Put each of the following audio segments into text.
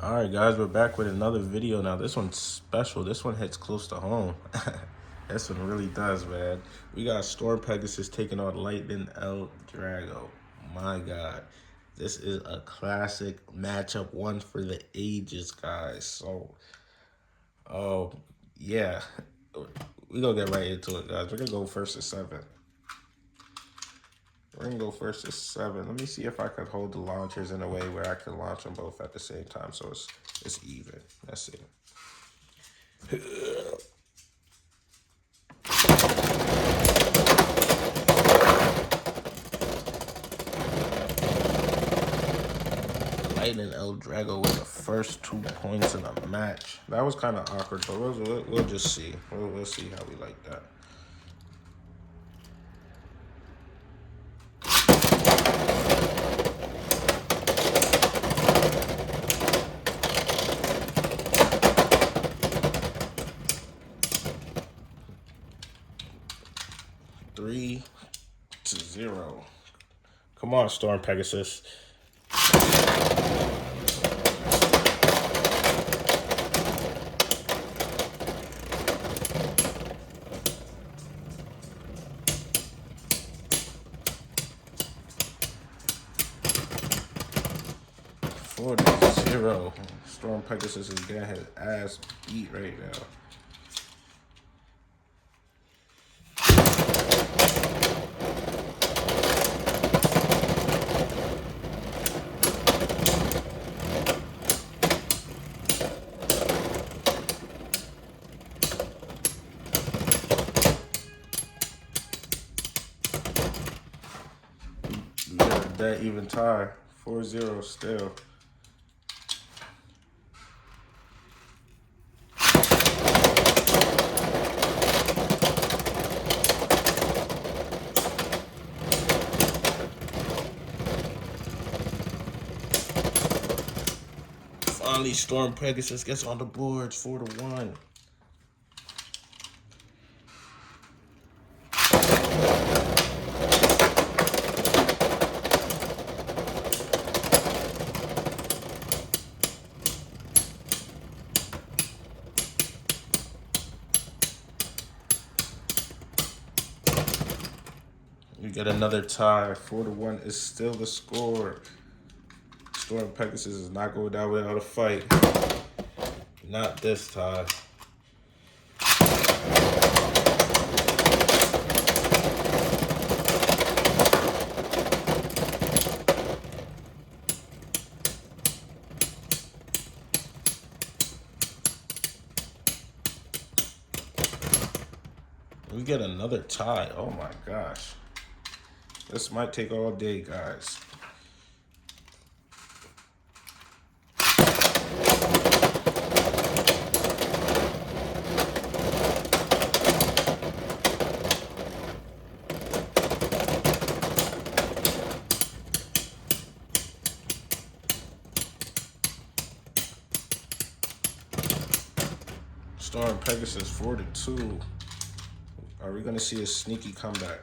Alright guys, we're back with another video now. This one's special. This one hits close to home. This one really does, man. We got Storm Pegasus taking on Lightning L Drago. My God. This is a classic matchup, one for the ages, guys. So, oh, yeah. We're going to get right into it, guys. We're going to go first to 7. We're going to go first to 7. Let me see if I could hold the launchers in a way where I can launch them both at the same time so it's even. Let's see. Lightning L Drago with the first 2 points in the match. That was kind of awkward, but we'll just see. We'll see how we like that. Three to 0. Come on, Storm Pegasus. Four to 0. Storm Pegasus is getting his ass beat right now. We got a dead even tie. 4-0 still. Finally, Storm Pegasus gets on the boards, 4-1. You get another tie. 4-1 is still the score. Storm Pegasus is not going down without a fight. Not this time. We get another tie. Oh my gosh. This might take all day, guys. Storm Pegasus 4-2. Are we going to see a sneaky comeback?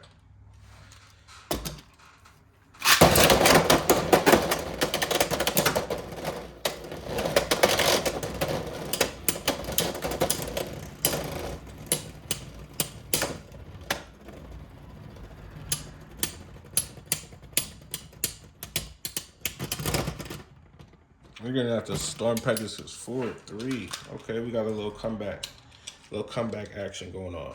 We're gonna have to Storm Pegasus 4-3. Okay, we got a little comeback action going on.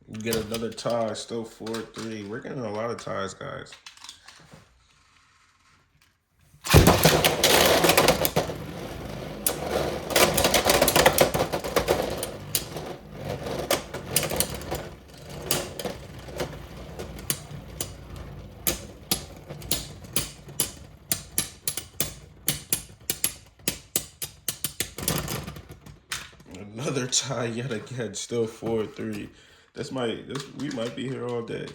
We get another tie, still 4-3. We're getting a lot of ties, guys. Another tie yet again, still 4-3. We might be here all day.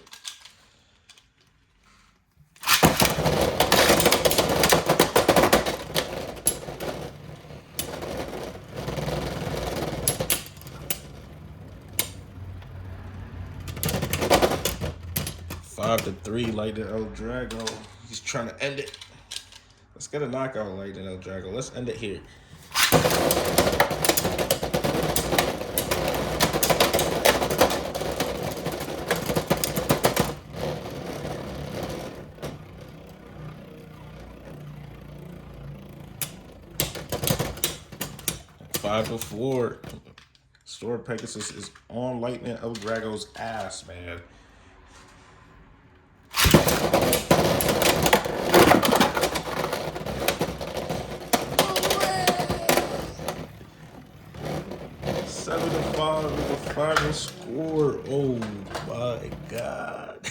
got the 3 Lightning L Drago. He's trying to end it. Let's get a knockout Lightning L Drago. Let's end it here. 5-4. Storm Pegasus is on Lightning L Drago's ass, man. No 7-5 with the final score. Oh my God.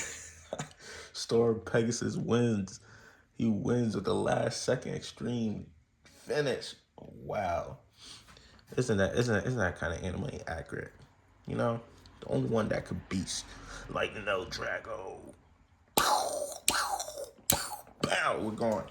Storm Pegasus wins. He wins with the last second extreme finish. Wow. Isn't that kind of anime accurate? You know, the only one that could beat Lightning L Drago. Pow, we're gone.